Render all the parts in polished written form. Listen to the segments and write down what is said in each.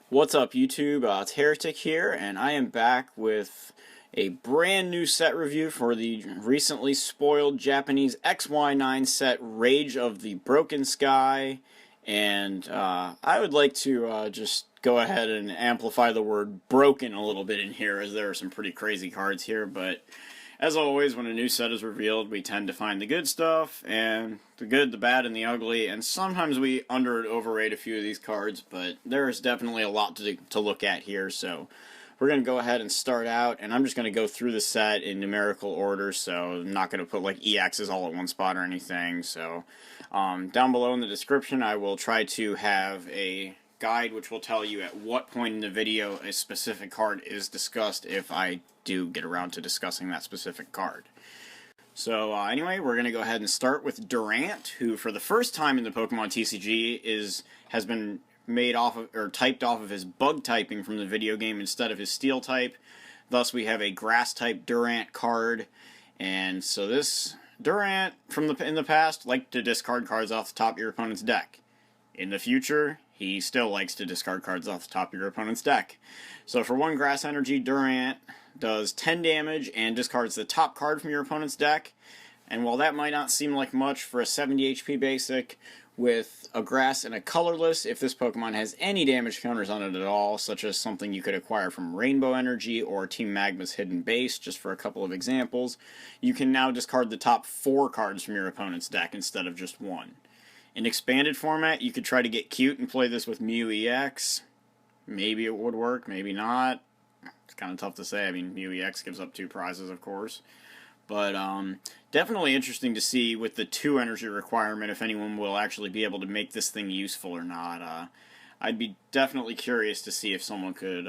What's up, YouTube? It's Heretic here, and I am back with a brand new set review for the recently spoiled Japanese XY9 set, Rage of the Broken Sky. And I would like to just go ahead and amplify the word broken a little bit in here, as there are some pretty crazy cards here, but as always, when a new set is revealed, we tend to find the good stuff, and the good, the bad, and the ugly, and sometimes we under and overrate a few of these cards, but there's definitely a lot to look at here, so we're going to go ahead and start out, and I'm just going to go through the set in numerical order, so I'm not going to put like EXs all at one spot or anything, so down below in the description I will try to have a guide which will tell you at what point in the video a specific card is discussed if I do get around to discussing that specific card. So anyway, we're going to go ahead and start with Durant, who for the first time in the Pokemon TCG has been made off of, or typed off of his bug typing from the video game instead of his steel type. Thus we have a grass type Durant card, and so this Durant in the past liked to discard cards off the top of your opponent's deck. In the future, he still likes to discard cards off the top of your opponent's deck. So for 1 grass energy, Durant does 10 damage and discards the top card from your opponent's deck. And while that might not seem like much for a 70 HP basic, with a grass and a colorless, if this Pokemon has any damage counters on it at all, such as something you could acquire from Rainbow Energy or Team Magma's Hidden Base, just for a couple of examples, you can now discard the top 4 cards from your opponent's deck instead of just 1. In expanded format, you could try to get cute and play this with Moree X. Maybe it would work, maybe not. It's kind of tough to say. I mean, Moree X gives up 2 prizes, of course. But definitely interesting to see with the 2 energy requirement if anyone will actually be able to make this thing useful or not. I'd be definitely curious to see if someone could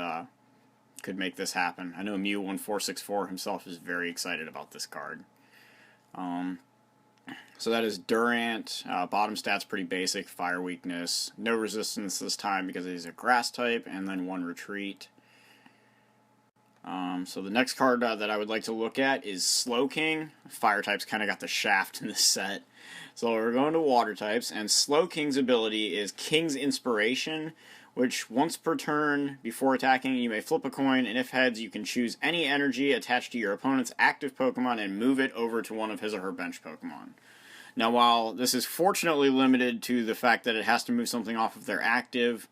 make this happen. I know Mew1464 himself is very excited about this card. So that is Durant. Bottom stats pretty basic. Fire weakness. No resistance this time because he's a grass type, and then 1 retreat. So the next card that I would like to look at is Slowking. Fire types kind of got the shaft in this set. So we're going to water types, and Slowking's ability is King's Inspiration, which once per turn before attacking you may flip a coin, and if heads you can choose any energy attached to your opponent's active Pokemon and move it over to one of his or her bench Pokemon. Now while this is fortunately limited to the fact that it has to move something off of their active,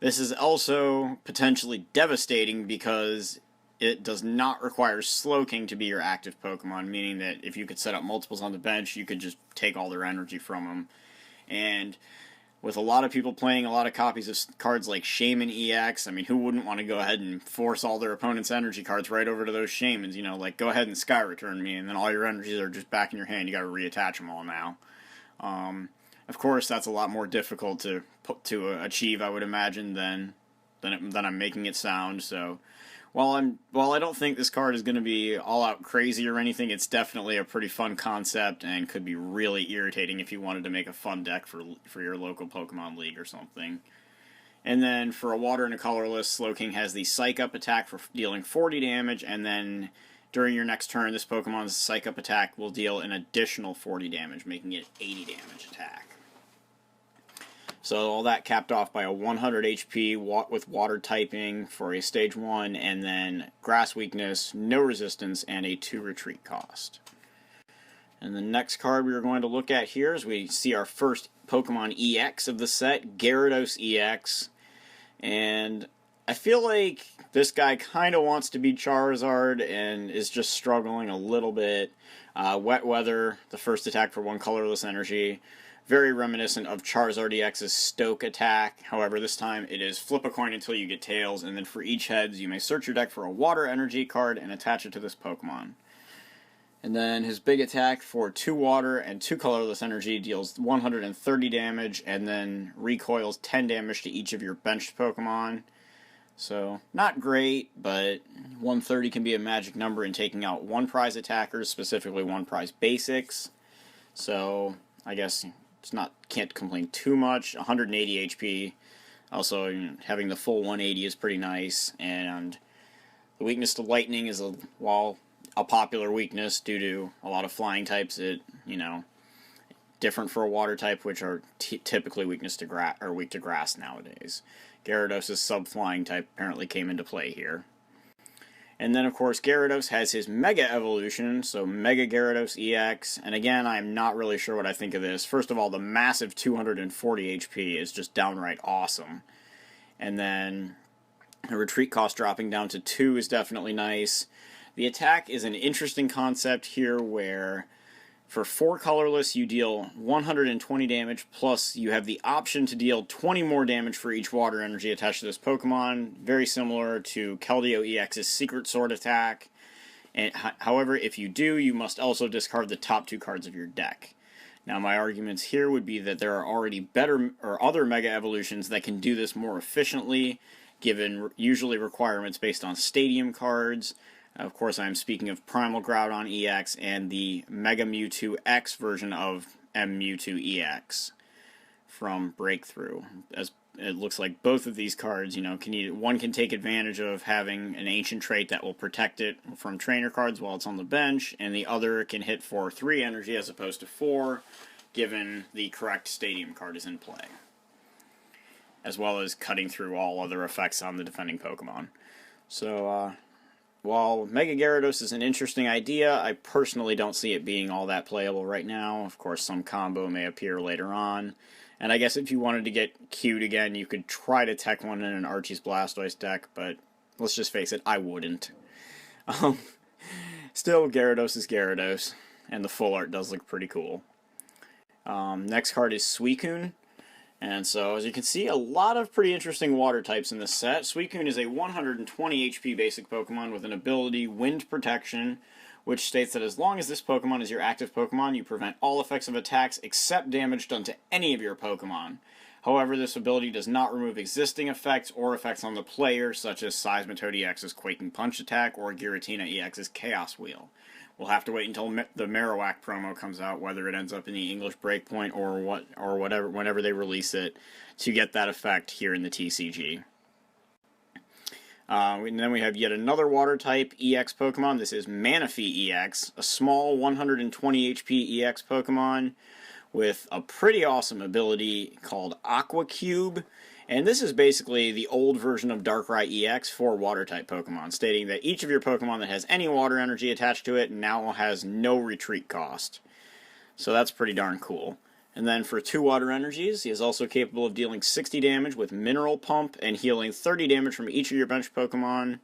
this is also potentially devastating because it does not require Slowking to be your active Pokemon, meaning that if you could set up multiples on the bench, you could just take all their energy from them. And with a lot of people playing a lot of copies of cards like Shaymin EX, I mean, who wouldn't want to go ahead and force all their opponent's energy cards right over to those Shaymins? You know, like, go ahead and Sky Return me, and then all your energies are just back in your hand. You got to reattach them all now. Of course, that's a lot more difficult to achieve, I would imagine, than I'm making it sound. So while I don't think this card is going to be all out crazy or anything, it's definitely a pretty fun concept and could be really irritating if you wanted to make a fun deck for your local Pokemon League or something. And then for a water and a colorless, Slowking has the Psych Up attack for dealing 40 damage, and then during your next turn, this Pokemon's Psych Up attack will deal an additional 40 damage, making it 80 damage attack. So all that capped off by a 100 HP with water typing for a stage 1, and then grass weakness, no resistance, and a 2 retreat cost. And the next card we are going to look at here is we see our first Pokemon EX of the set, Gyarados EX. And I feel like this guy kind of wants to be Charizard and is just struggling a little bit. Wet Weather, the first attack for 1 colorless energy. Very reminiscent of Charizard EX's Stoke attack. However, this time it is flip a coin until you get tails, and then for each heads you may search your deck for a water energy card and attach it to this Pokemon. And then his big attack for 2 water and 2 colorless energy deals 130 damage and then recoils 10 damage to each of your benched Pokemon. So, not great, but 130 can be a magic number in taking out 1 prize attackers, specifically 1 prize basics. So, I guess can't complain too much. 180 HP. Also, having the full 180 is pretty nice, and the weakness to lightning is a popular weakness due to a lot of flying types. different for a water type, which are typically weak to grass nowadays. Gyarados' sub-flying type apparently came into play here. And then, of course, Gyarados has his Mega Evolution, so Mega Gyarados EX. And again, I'm not really sure what I think of this. First of all, the massive 240 HP is just downright awesome. And then the retreat cost dropping down to 2 is definitely nice. The attack is an interesting concept here where for 4 colorless you deal 120 damage, plus you have the option to deal 20 more damage for each water energy attached to this Pokemon, very similar to Keldeo EX's Secret Sword attack. And however, if you do, you must also discard the top 2 cards of your deck. Now my arguments here would be that there are already better or other Mega Evolutions that can do this more efficiently, given usually requirements based on Stadium cards. Of course, I'm speaking of Primal Groudon EX and the Mega Mewtwo X version of M Mewtwo EX from Breakthrough. As it looks like both of these cards, one can take advantage of having an ancient trait that will protect it from trainer cards while it's on the bench, and the other can hit for 3 energy as opposed to 4, given the correct Stadium card is in play, as well as cutting through all other effects on the defending Pokemon. So, while Mega Gyarados is an interesting idea, I personally don't see it being all that playable right now. Of course, some combo may appear later on. And I guess if you wanted to get cute again, you could try to tech one in an Archie's Blastoise deck, but let's just face it, I wouldn't. Still, Gyarados is Gyarados, and the full art does look pretty cool. Next card is Suicune. And so, as you can see, a lot of pretty interesting water types in this set. Suicune is a 120 HP basic Pokemon with an ability, Wind Protection, which states that as long as this Pokemon is your active Pokemon, you prevent all effects of attacks except damage done to any of your Pokemon. However, this ability does not remove existing effects or effects on the player, such as Seismitoad EX's Quaking Punch attack or Giratina EX's Chaos Wheel. We'll have to wait until the Marowak promo comes out, whether it ends up in the English Breakpoint or whatever, whenever they release it, to get that effect here in the TCG. And then we have yet another water type EX Pokemon. This is Manaphy EX, a small 120 HP EX Pokemon with a pretty awesome ability called Aqua Cube. And this is basically the old version of Darkrai EX for water-type Pokemon, stating that each of your Pokemon that has any water energy attached to it now has no retreat cost. So that's pretty darn cool. And then for 2 water energies, he is also capable of dealing 60 damage with Mineral Pump and healing 30 damage from each of your bench Pokemon.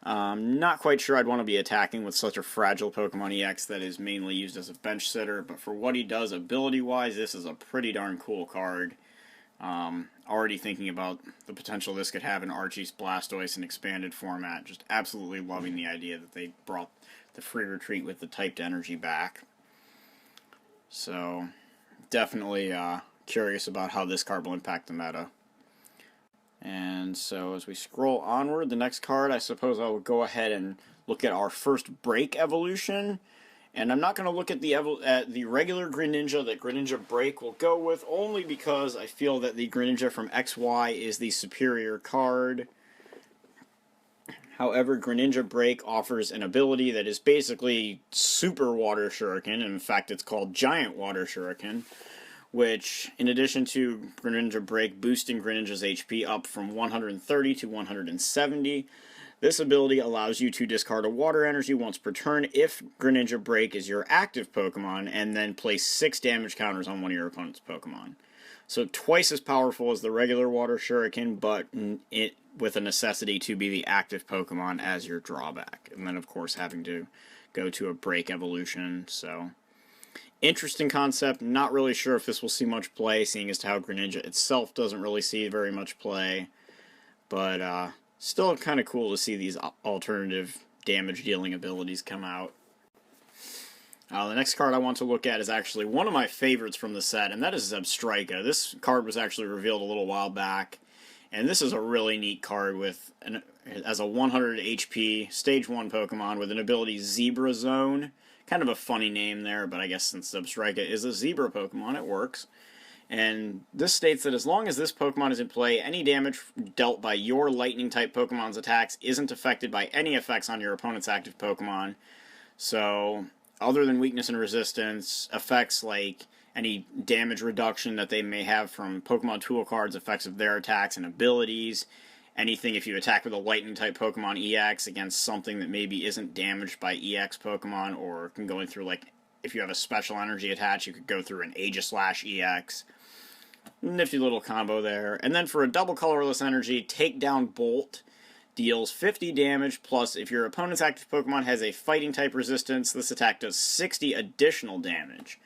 Not quite sure I'd want to be attacking with such a fragile Pokemon EX that is mainly used as a bench sitter, but for what he does ability-wise, this is a pretty darn cool card. Already thinking about the potential this could have in Archie's Blastoise in expanded format. Just absolutely loving the idea that they brought the free retreat with the typed energy back. So, definitely curious about how this card will impact the meta. And so as we scroll onward, the next card, I suppose I will go ahead and look at our first Break evolution. And I'm not going to look at the regular Greninja that Greninja Break will go with, only because I feel that the Greninja from XY is the superior card. However, Greninja Break offers an ability that is basically Super Water Shuriken. In fact, it's called Giant Water Shuriken, which, in addition to Greninja Break boosting Greninja's HP up from 130 to 170, this ability allows you to discard a water energy once per turn if Greninja Break is your active Pokemon, and then place 6 damage counters on one of your opponent's Pokemon. So twice as powerful as the regular Water Shuriken, but it with a necessity to be the active Pokemon as your drawback. And then, of course, having to go to a Break evolution. So, interesting concept. Not really sure if this will see much play, seeing as to how Greninja itself doesn't really see very much play. But, still kind of cool to see these alternative damage-dealing abilities come out. The next card I want to look at is actually one of my favorites from the set, and that is Zebstrika. This card was actually revealed a little while back, and this is a really neat card as a 100 HP Stage 1 Pokemon with an ability Zebra Zone. Kind of a funny name there, but I guess since Zebstrika is a Zebra Pokemon, it works. And this states that as long as this Pokemon is in play, any damage dealt by your Lightning-type Pokemon's attacks isn't affected by any effects on your opponent's active Pokemon. So, other than weakness and resistance, effects like any damage reduction that they may have from Pokemon tool cards, effects of their attacks and abilities. Anything if you attack with a lightning type Pokemon EX against something that maybe isn't damaged by EX Pokemon, or can go in through, like, if you have a special energy attached, you could go through an aegislash EX. Nifty little combo there. And then for a double colorless energy, Takedown Bolt deals 50 damage, plus if your opponent's active Pokemon has a fighting type resistance, this attack does 60 additional damage.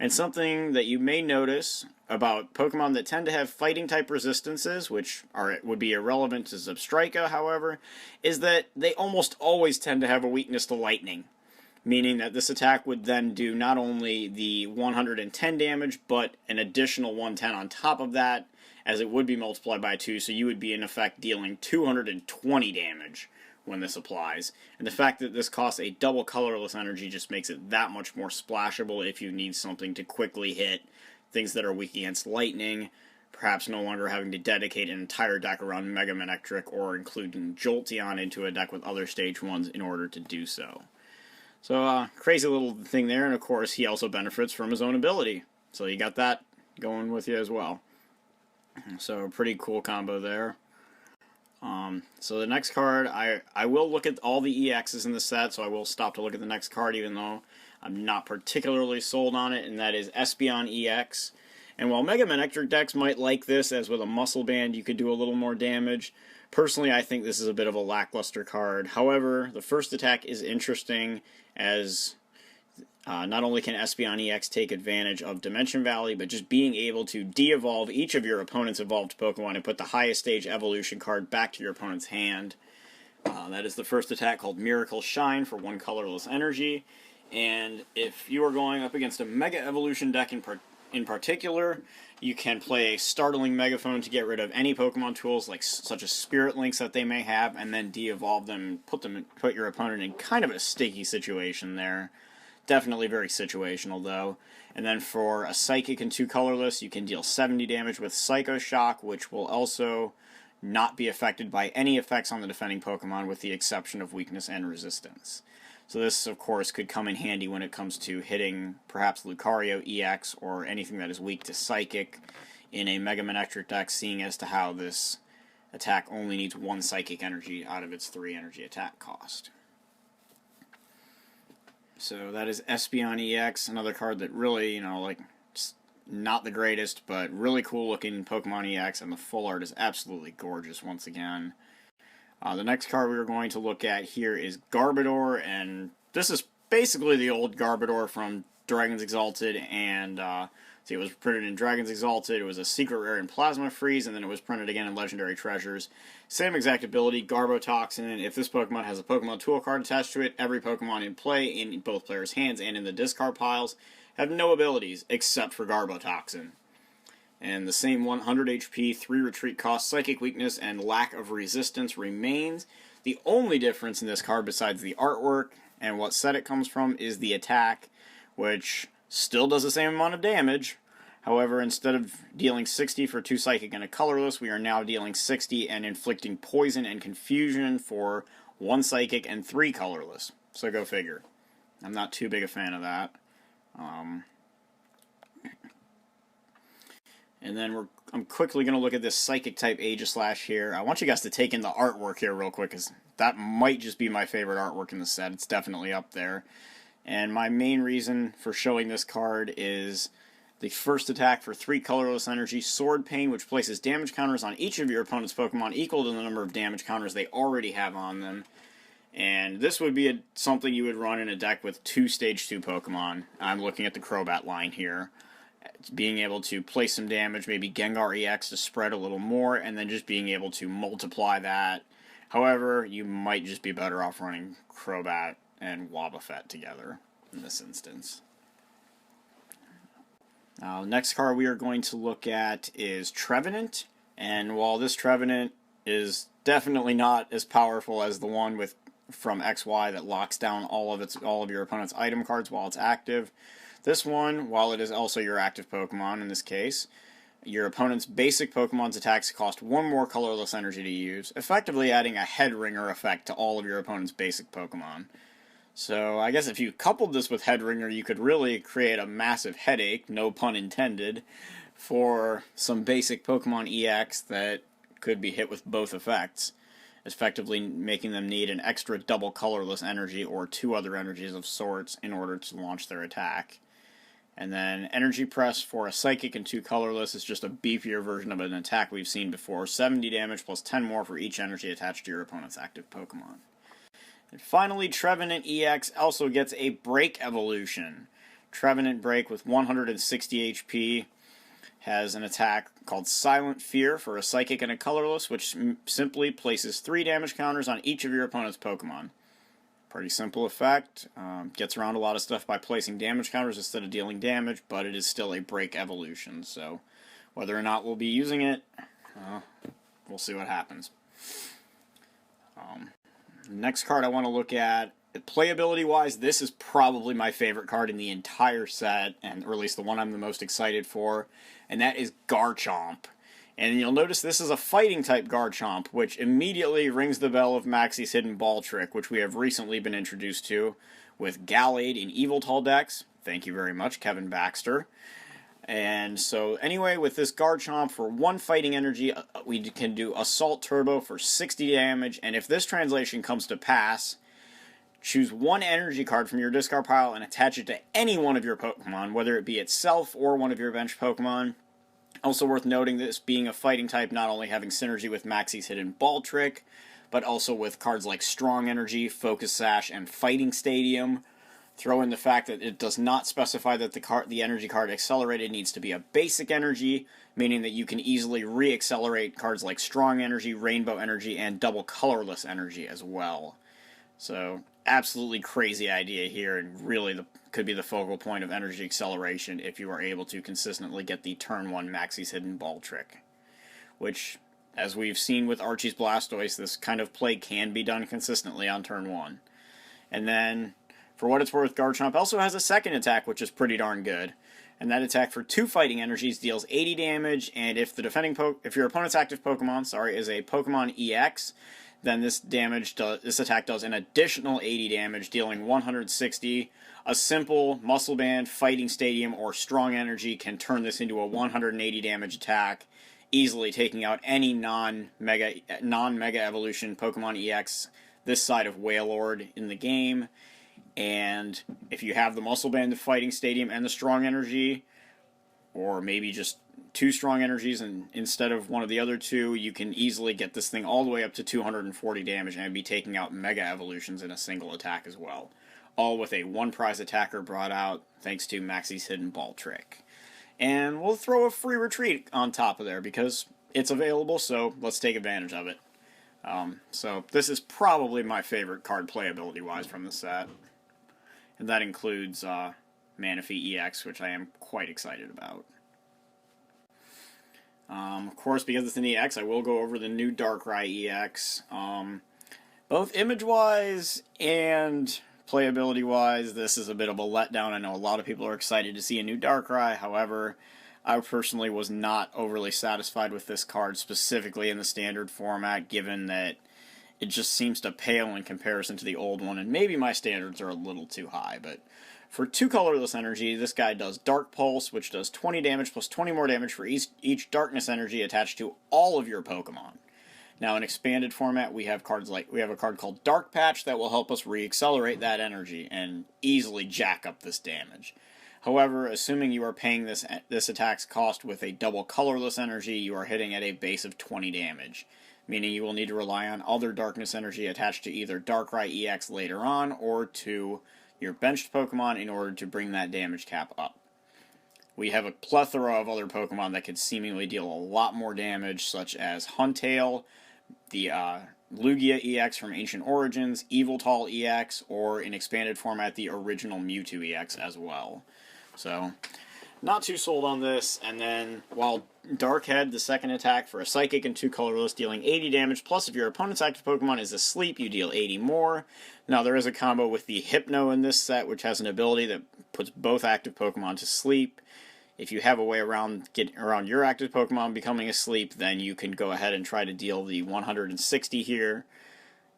And something that you may notice about Pokemon that tend to have fighting type resistances, which would be irrelevant to Substrate, however, is that they almost always tend to have a weakness to lightning. Meaning that this attack would then do not only the 110 damage, but an additional 110 on top of that, as it would be multiplied by 2, so you would be in effect dealing 220 damage when this applies. And the fact that this costs a double colorless energy just makes it that much more splashable if you need something to quickly hit things that are weak against lightning, perhaps no longer having to dedicate an entire deck around Mega Manectric or including Jolteon into a deck with other stage 1s in order to do so. So, crazy little thing there, and of course he also benefits from his own ability. So you got that going with you as well. So, pretty cool combo there. So the next card, I will look at all the EXs in the set, so I will stop to look at the next card, even though I'm not particularly sold on it, and that is Espeon EX. And while Mega Manectric decks might like this, as with a Muscle Band you could do a little more damage, personally I think this is a bit of a lackluster card. However, the first attack is interesting, as not only can Espeon EX take advantage of Dimension Valley, but just being able to de-evolve each of your opponent's evolved Pokemon and put the highest stage evolution card back to your opponent's hand. That is the first attack, called Miracle Shine, for 1 colorless energy. And if you are going up against a Mega Evolution deck in particular, you can play a Startling Megaphone to get rid of any Pokemon tools, such as Spirit Links that they may have, and then de-evolve them, put your opponent in kind of a sticky situation there. Definitely very situational, though. And then for a Psychic and 2 colorless, you can deal 70 damage with Psycho Shock, which will also not be affected by any effects on the defending Pokemon, with the exception of weakness and resistance. So this, of course, could come in handy when it comes to hitting perhaps Lucario EX or anything that is weak to Psychic in a Mega Manectric deck, seeing as to how this attack only needs 1 Psychic energy out of its 3 energy attack cost. So that is Espeon EX, another card that really, just not the greatest, but really cool looking Pokemon EX, and the full art is absolutely gorgeous once again. The next card we are going to look at here is Garbodor, and this is basically the old Garbodor from Dragons Exalted, and it was printed in Dragons Exalted, it was a secret rare in Plasma Freeze, and then it was printed again in Legendary Treasures. Same exact ability, Garbo Toxin. If this Pokemon has a Pokemon Tool card attached to it, every Pokemon in play, in both players' hands and in the discard piles, have no abilities except for Garbo Toxin. And the same 100 HP, 3 retreat cost, psychic weakness, and lack of resistance remains. The only difference in this card, besides the artwork and what set it comes from, is the attack, which still does the same amount of damage. However, instead of dealing 60 for 2 psychic and a colorless, we are now dealing 60 and inflicting poison and confusion for 1 psychic and 3 colorless. So go figure. I'm not too big a fan of that. And then I'm quickly going to look at this Psychic type Aegislash here. I want you guys to take in the artwork here real quick, because that might just be my favorite artwork in the set. It's definitely up there. And my main reason for showing this card is the first attack for 3 colorless energy, Sword Pain, which places damage counters on each of your opponent's Pokemon equal to the number of damage counters they already have on them. And this would be something you would run in a deck with 2 Stage 2 Pokemon. I'm looking at the Crobat line here. Being able to place some damage, maybe Gengar EX to spread a little more, and then just being able to multiply that. However, you might just be better off running Crobat and Wobbuffet together in this instance. Next card we are going to look at is Trevenant, and while this Trevenant is definitely not as powerful as the one from XY that locks down all of your opponent's item cards while it's active, this one, while it is also your active Pokemon in this case, your opponent's basic Pokemon's attacks cost 1 more colorless energy to use, effectively adding a head ringer effect to all of your opponent's basic Pokemon. So I guess if you coupled this with Headringer, you could really create a massive headache, no pun intended, for some basic Pokemon EX that could be hit with both effects, effectively making them need an extra double colorless energy or two other energies of sorts in order to launch their attack. And then Energy Press for a Psychic and two colorless is just a beefier version of an attack we've seen before. 70 damage plus 10 more for each energy attached to your opponent's active Pokemon. And finally, Trevenant EX also gets a Break evolution. Trevenant Break with 160 HP has an attack called Silent Fear for a Psychic and a colorless, which simply places 3 damage counters on each of your opponent's Pokemon. Pretty simple effect. Gets around a lot of stuff by placing damage counters instead of dealing damage, but it is still a Break evolution, so whether or not we'll be using it, we'll see what happens. Next card I want to look at, playability-wise, this is probably my favorite card in the entire set, or at least the one I'm the most excited for, and that is Garchomp. And you'll notice this is a fighting-type Garchomp, which immediately rings the bell of Maxie's Hidden Ball Trick, which we have recently been introduced to with Gallade in Eviltal decks. Thank you very much, Kevin Baxter. And so, anyway, with this Garchomp, for 1 fighting energy, we can do Assault Turbo for 60 damage, and if this translation comes to pass, choose 1 energy card from your discard pile and attach it to any one of your Pokemon, whether it be itself or one of your bench Pokemon. Also worth noting, this being a fighting type, not only having synergy with Maxie's Hidden Ball Trick, but also with cards like Strong Energy, Focus Sash, and Fighting Stadium. Throw in the fact that it does not specify that the energy card accelerated needs to be a basic energy, meaning that you can easily re-accelerate cards like Strong Energy, Rainbow Energy, and Double Colorless Energy as well. So, absolutely crazy idea here, and really could be the focal point of energy acceleration if you are able to consistently get the turn 1 Maxie's Hidden Ball Trick. Which, as we've seen with Archie's Blastoise, this kind of play can be done consistently on turn 1. And then, for what it's worth, Garchomp also has a second attack, which is pretty darn good. And that attack for 2 fighting energies deals 80 damage, and if your opponent's active Pokemon, is a Pokemon EX, then this attack does an additional 80 damage, dealing 160. A simple Muscle Band, Fighting Stadium, or Strong Energy can turn this into a 180 damage attack, easily taking out any non-Mega Evolution Pokemon EX this side of Wailord in the game. And if you have the Muscle Band, the Fighting Stadium, and the Strong Energy, or maybe just 2 Strong Energies and instead of one of the other 2, you can easily get this thing all the way up to 240 damage and be taking out Mega Evolutions in a single attack as well. All with a 1 prize attacker brought out thanks to Maxie's Hidden Ball Trick. And we'll throw a free retreat on top of there because it's available, so let's take advantage of it. So this is probably my favorite card playability-wise from the set. And that includes Manaphy EX, which I am quite excited about. Of course, because it's an EX, I will go over the new Darkrai EX. Both image-wise and playability-wise, this is a bit of a letdown. I know a lot of people are excited to see a new Darkrai. However, I personally was not overly satisfied with this card, specifically in the standard format, given that it just seems to pale in comparison to the old one, and maybe my standards are a little too high, but for 2 colorless energy, this guy does Dark Pulse, which does 20 damage plus 20 more damage for each darkness energy attached to all of your Pokemon. Now, in expanded format, we have a card called Dark Patch that will help us re-accelerate that energy and easily jack up this damage. However, assuming you are paying this attack's cost with a double colorless energy, you are hitting at a base of 20 damage. Meaning you will need to rely on other darkness energy attached to either Darkrai EX later on or to your benched Pokemon in order to bring that damage cap up. We have a plethora of other Pokemon that could seemingly deal a lot more damage, such as Huntail, the Lugia EX from Ancient Origins, Eviltal EX, or in expanded format, the original Mewtwo EX as well. So, not too sold on this, and then while Darkhead, the second attack for a Psychic and 2 colorless, dealing 80 damage, plus if your opponent's active Pokemon is asleep, you deal 80 more. Now there is a combo with the Hypno in this set, which has an ability that puts both active Pokemon to sleep. If you have a way around your active Pokemon becoming asleep, then you can go ahead and try to deal the 160 here.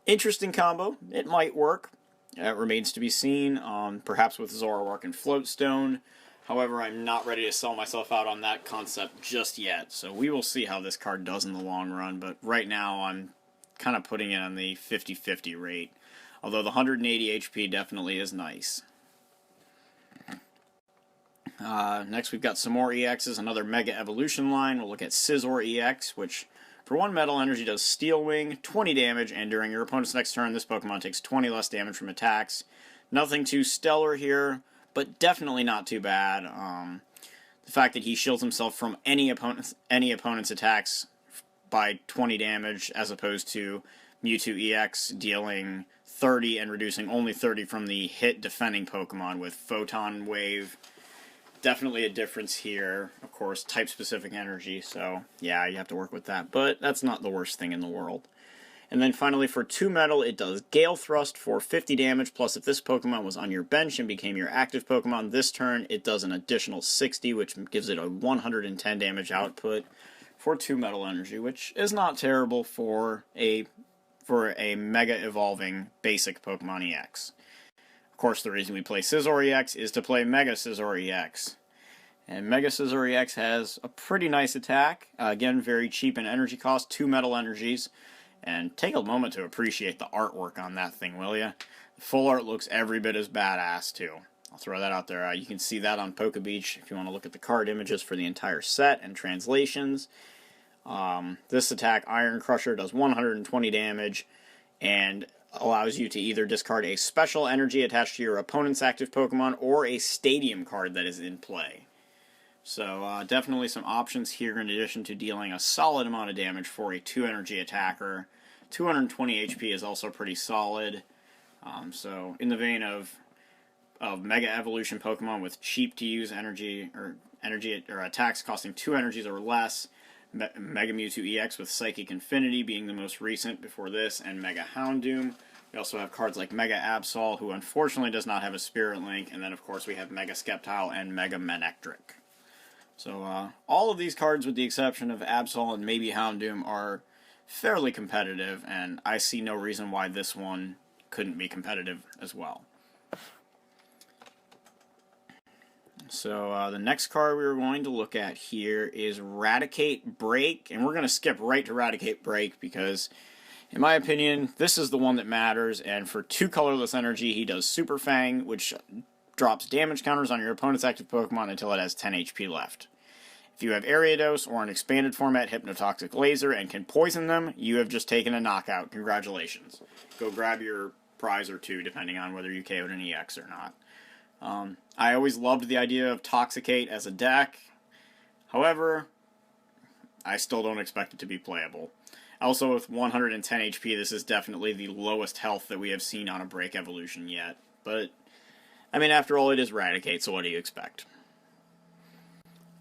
Interesting combo. It might work. That remains to be seen, perhaps with Zoroark and Floatstone. However, I'm not ready to sell myself out on that concept just yet, so we will see how this card does in the long run, but right now I'm kind of putting it on the 50-50 rate, although the 180 HP definitely is nice. Next we've got some more EXs, another Mega Evolution line. We'll look at Scizor EX, which for 1 metal energy does Steel Wing, 20 damage, and during your opponent's next turn, this Pokemon takes 20 less damage from attacks. Nothing too stellar here, but definitely not too bad. The fact that he shields himself from any opponent's attacks by 20 damage, as opposed to Mewtwo EX dealing 30 and reducing only 30 from the hit defending Pokemon with Photon Wave. Definitely a difference here. Of course, type-specific energy, so yeah, you have to work with that, but that's not the worst thing in the world. And then finally, for 2 metal, it does Gale Thrust for 50 damage, plus if this Pokemon was on your bench and became your active Pokemon this turn, it does an additional 60, which gives it a 110 damage output for 2 metal energy, which is not terrible for a Mega Evolving basic Pokemon EX. Of course, the reason we play Scizor EX is to play Mega Scizor EX. And Mega Scizor EX has a pretty nice attack. Again, very cheap in energy cost, 2 metal energies. And take a moment to appreciate the artwork on that thing, will ya? The full art looks every bit as badass, too. I'll throw that out there. You can see that on PokeBeach if you want to look at the card images for the entire set and translations. This attack, Iron Crusher, does 120 damage and allows you to either discard a special energy attached to your opponent's active Pokemon or a stadium card that is in play. So definitely some options here in addition to dealing a solid amount of damage for a 2 energy attacker. 220 HP is also pretty solid. So in the vein of Mega Evolution Pokemon with cheap to use energy or attacks costing 2 energies or less, Mega Mewtwo EX with Psychic Infinity being the most recent before this, and Mega Houndoom. We also have cards like Mega Absol, who unfortunately does not have a Spirit Link, and then of course we have Mega Sceptile and Mega Manectric. So all of these cards, with the exception of Absol and maybe Houndoom, are fairly competitive, and I see no reason why this one couldn't be competitive as well. So the next card we were going to look at here is Radek Break, and we're going to skip right to Radek Break because, in my opinion, this is the one that matters, and for 2 colorless energy, he does Super Fang, which drops damage counters on your opponent's active Pokemon until it has 10 HP left. If you have Ariados or an expanded format Hypnotoxic Laser and can poison them, you have just taken a knockout. Congratulations. Go grab your prize or 2, depending on whether you KO'd an EX or not. I always loved the idea of Toxicate as a deck. However, I still don't expect it to be playable. Also, with 110 HP, this is definitely the lowest health that we have seen on a Break Evolution yet. But, I mean, after all, it is Radicate, so what do you expect?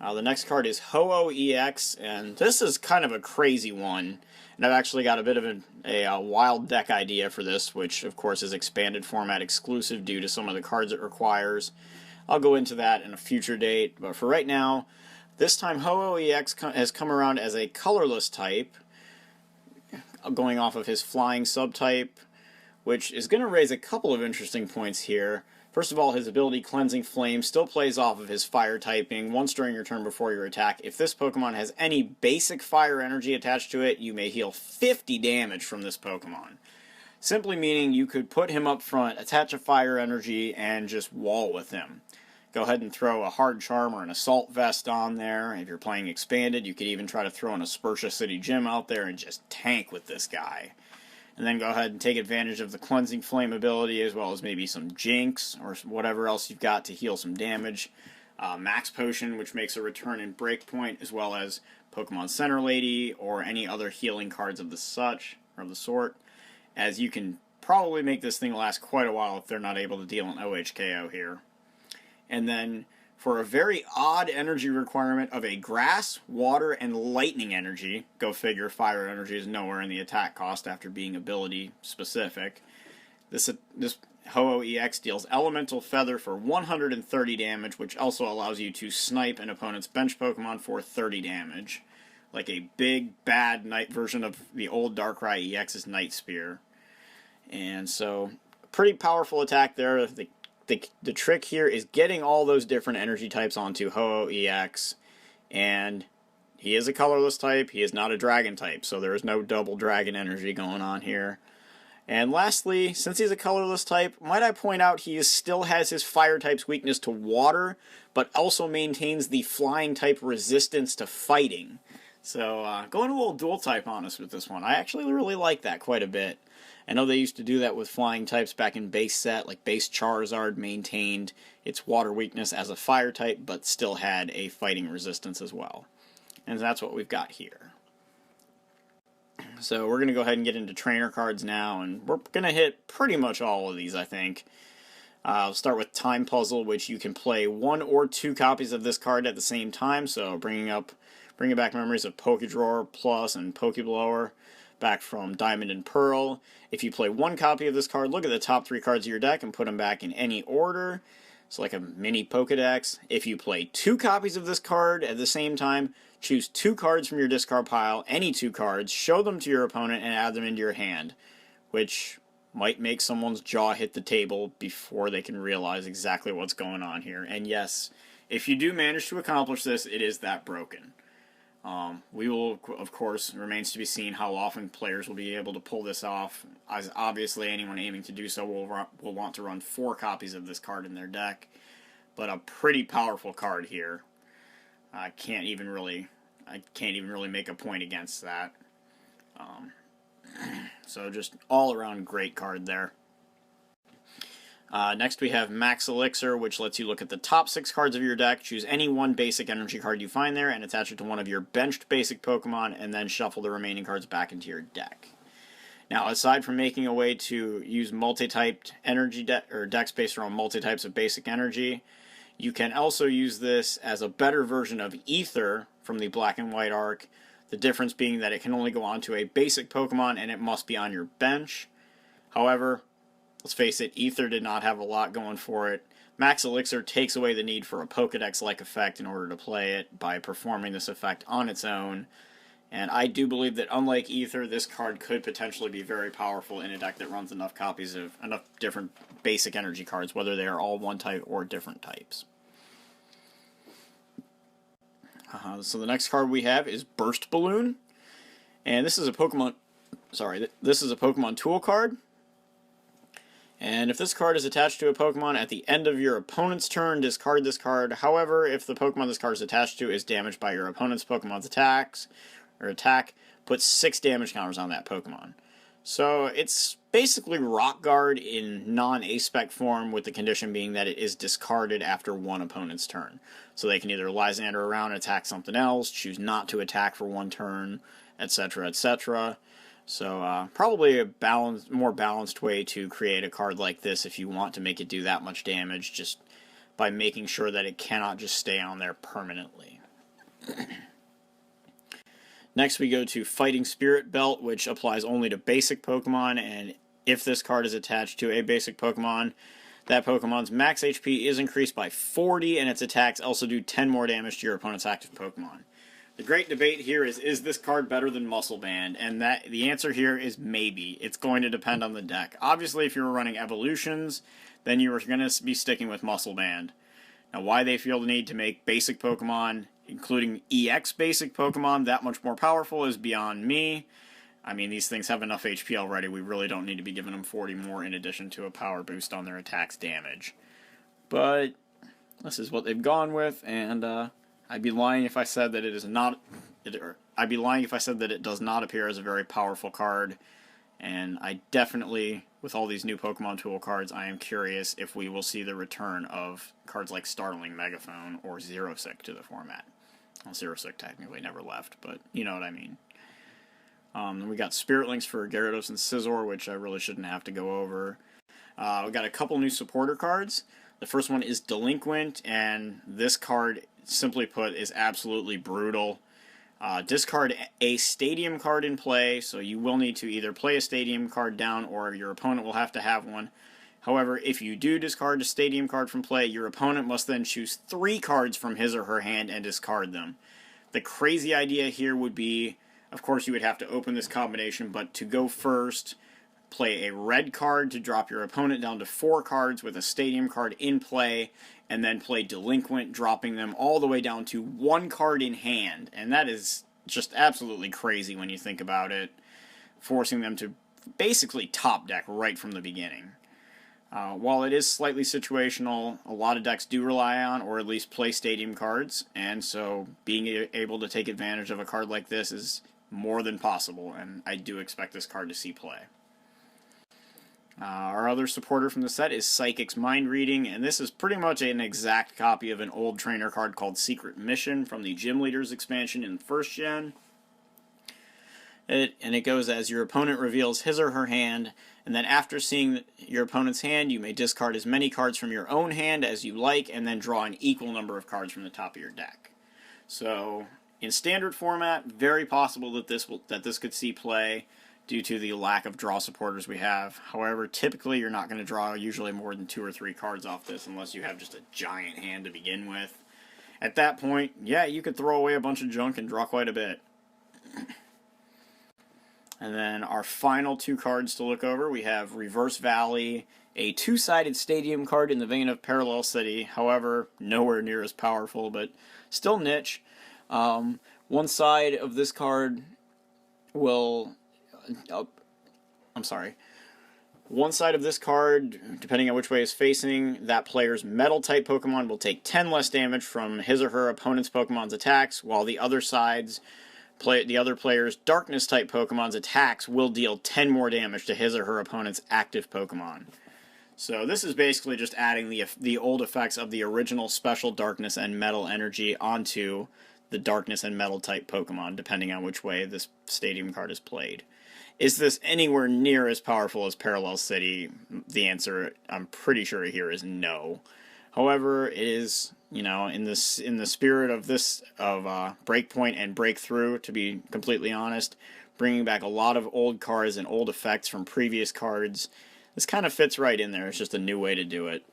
The next card is Hooex EX, and this is kind of a crazy one. And I've actually got a bit of a wild deck idea for this, which of course is expanded format exclusive due to some of the cards it requires. I'll go into that in a future date, but for right now, this time Hooex EX has come around as a colorless type, going off of his flying subtype, which is going to raise a couple of interesting points here. First of all, his ability Cleansing Flame still plays off of his fire typing once during your turn before your attack. If this Pokemon has any basic fire energy attached to it, you may heal 50 damage from this Pokemon. Simply meaning you could put him up front, attach a fire energy, and just wall with him. Go ahead and throw a Hard Charm or an Assault Vest on there. If you're playing Expanded, you could even try to throw an Aspertia City Gym out there and just tank with this guy. And then go ahead and take advantage of the Cleansing Flame ability, as well as maybe some Jinx, or whatever else you've got to heal some damage. Max Potion, which makes a return in Breakpoint, as well as Pokemon Center Lady, or any other healing cards of the sort, as you can probably make this thing last quite a while if they're not able to deal an OHKO here. And then, for a very odd energy requirement of a Grass, Water, and Lightning energy, go figure, Fire energy is nowhere in the attack cost after being ability specific, this Hooex EX deals Elemental Feather for 130 damage, which also allows you to snipe an opponent's bench Pokemon for 30 damage, like a big, bad night version of the old Darkrai EX's Night Spear. And so, pretty powerful attack there. The trick here is getting all those different energy types onto Hooex, and he is a colorless type. He is not a dragon type, so there is no double dragon energy going on here. And lastly, since he's a colorless type, might I point out he still has his fire type's weakness to water, but also maintains the flying type resistance to fighting. So going a little dual type honest with this one. I actually really like that quite a bit. I know they used to do that with flying types back in base set, like base Charizard maintained its water weakness as a fire type, but still had a fighting resistance as well. And that's what we've got here. So we're going to go ahead and get into trainer cards now, and we're going to hit pretty much all of these, I think. I'll start with Time Puzzle, which you can play 1 or 2 copies of this card at the same time, so bringing back memories of Pokédrawer Plus and Pokéblower back from Diamond and Pearl. If you play 1 copy of this card, look at the top 3 cards of your deck and put them back in any order. It's like a mini Pokédex. If you play 2 copies of this card at the same time, choose 2 cards from your discard pile, any 2 cards, show them to your opponent, and add them into your hand, which might make someone's jaw hit the table before they can realize exactly what's going on here. And yes, if you do manage to accomplish this, it is that broken. We will, of course, remains to be seen how often players will be able to pull this off, as obviously anyone aiming to do so will want to run 4 copies of this card in their deck, but a pretty powerful card here. I can't even really make a point against that. So just all around great card there. Next we have Max Elixir, which lets you look at the top 6 cards of your deck, choose any 1 basic energy card you find there, and attach it to one of your benched basic Pokemon, and then shuffle the remaining cards back into your deck. Now, aside from making a way to use multi-typed energy deck space around multi-types of basic energy, you can also use this as a better version of Ether from the Black and White arc, the difference being that it can only go onto a basic Pokemon and it must be on your bench. However, let's face it, Ether did not have a lot going for it. Max Elixir takes away the need for a Pokedex-like effect in order to play it by performing this effect on its own. And I do believe that unlike Ether, this card could potentially be very powerful in a deck that runs enough copies of enough different basic energy cards, whether they are all 1 type or different types. So the next card we have is Burst Balloon, and this is a Pokemon tool card. And if this card is attached to a Pokemon at the end of your opponent's turn, discard this card. However, if the Pokemon this card is attached to is damaged by your opponent's Pokemon's attack, put 6 damage counters on that Pokemon. So it's basically Rock Guard in non-A-Spec form, with the condition being that it is discarded after 1 opponent's turn. So they can either Lysander around and attack something else, choose not to attack for 1 turn, etc., etc. So probably a more balanced way to create a card like this if you want to make it do that much damage, just by making sure that it cannot just stay on there permanently. Next we go to Fighting Spirit Belt, which applies only to basic Pokemon, and if this card is attached to a basic Pokemon, that Pokemon's max HP is increased by 40, and its attacks also do 10 more damage to your opponent's active Pokemon. The great debate here is this card better than Muscle Band? And the answer here is maybe. It's going to depend on the deck. Obviously, if you were running Evolutions, then you were going to be sticking with Muscle Band. Now, why they feel the need to make basic Pokemon, including EX basic Pokemon, that much more powerful is beyond me. I mean, these things have enough HP already. We really don't need to be giving them 40 more in addition to a power boost on their attack's damage. But this is what they've gone with, and I'd be lying if I said that it is not. I'd be lying if I said that it does not appear as a very powerful card. And I definitely, with all these new Pokemon Tool cards, I am curious if we will see the return of cards like Startling Megaphone or Xerosic to the format. Well, Xerosic technically never left, but you know what I mean. We got Spirit Links for Gyarados and Scizor, which I really shouldn't have to go over. We got a couple new supporter cards. The first one is Delinquent, and this card, simply put, is absolutely brutal. Discard a Stadium card in play, so you will need to either play a Stadium card down or your opponent will have to have one. However, if you do discard a Stadium card from play, your opponent must then choose 3 cards from his or her hand and discard them. The crazy idea here would be, of course you would have to open this combination, but to go first, play a red card to drop your opponent down to 4 cards with a stadium card in play, and then play Delinquent, dropping them all the way down to 1 card in hand. And that is just absolutely crazy when you think about it, forcing them to basically top deck right from the beginning. While it is slightly situational, a lot of decks do rely on, or at least play stadium cards, and so being able to take advantage of a card like this is more than possible, and I do expect this card to see play. Our other supporter from the set is Psychic's Mind Reading, and this is pretty much an exact copy of an old trainer card called Secret Mission from the Gym Leaders expansion in 1st Gen. And it goes as your opponent reveals his or her hand, and then after seeing your opponent's hand, you may discard as many cards from your own hand as you like, and then draw an equal number of cards from the top of your deck. So, in standard format, very possible that this could see play due to the lack of draw supporters we have. However, typically you're not going to draw usually more than 2 or 3 cards off this unless you have just a giant hand to begin with. At that point, yeah, you could throw away a bunch of junk and draw quite a bit. And then our final 2 cards to look over, we have Reverse Valley, a 2-sided stadium card in the vein of Parallel City, however, nowhere near as powerful, but still niche. One side of this card will... One side of this card, depending on which way it's facing, that player's Metal-type Pokemon will take 10 less damage from his or her opponent's Pokemon's attacks, while the other player's Darkness-type Pokemon's attacks will deal 10 more damage to his or her opponent's active Pokemon. So this is basically just adding the old effects of the original Special Darkness and Metal energy onto the Darkness and Metal-type Pokemon, depending on which way this stadium card is played. Is this anywhere near as powerful as Parallel City? The answer, I'm pretty sure here, is no. However, it is, in the spirit of BREAKpoint and Breakthrough, to be completely honest, bringing back a lot of old cards and old effects from previous cards. This kind of fits right in there. It's just a new way to do it.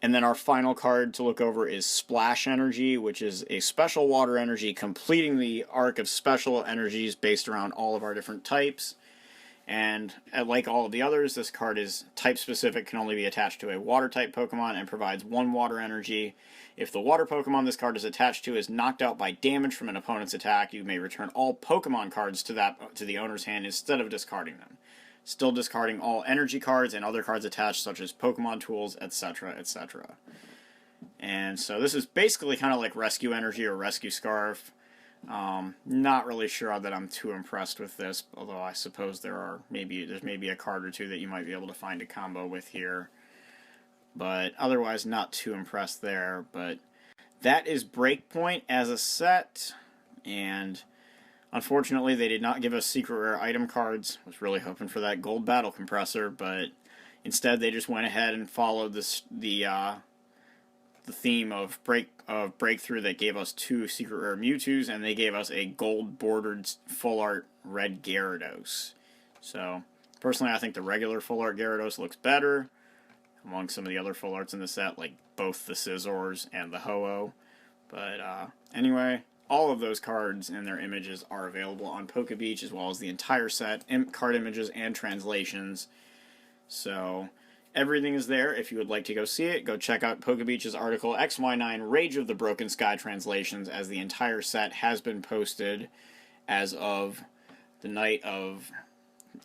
And then our final card to look over is Splash Energy, which is a special water energy completing the arc of special energies based around all of our different types. And like all of the others, this card is type-specific, can only be attached to a Water-type Pokemon, and provides 1 water energy. If the Water Pokemon this card is attached to is knocked out by damage from an opponent's attack, you may return all Pokemon cards to the owner's hand instead of discarding them. Still discarding all energy cards and other cards attached, such as Pokemon tools, etc., etc. And so this is basically kind of like Rescue Energy or Rescue Scarf. Not really sure that I'm too impressed with this, although I suppose there's maybe a card or 2 that you might be able to find a combo with here. But otherwise, not too impressed there. But that is BREAKpoint as a set, and unfortunately, they did not give us secret rare item cards. I was really hoping for that gold battle compressor, but instead they just went ahead and followed the theme of Breakthrough that gave us 2 secret rare Mewtwo's, and they gave us a gold bordered full art red Gyarados. So personally, I think the regular full art Gyarados looks better among some of the other full arts in the set, like both the Scizors and the Hooex. But anyway, all of those cards and their images are available on PokeBeach, as well as the entire set, card images and translations. So everything is there. If you would like to go see it, go check out PokeBeach's article, XY9 Rage of the Broken Sky Translations, as the entire set has been posted as of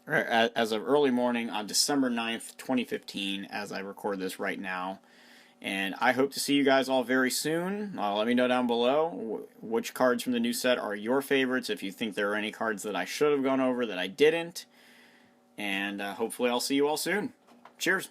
early morning on December 9th, 2015, as I record this right now. And I hope to see you guys all very soon. Let me know down below which cards from the new set are your favorites, if you think there are any cards that I should have gone over that I didn't. And hopefully I'll see you all soon. Cheers!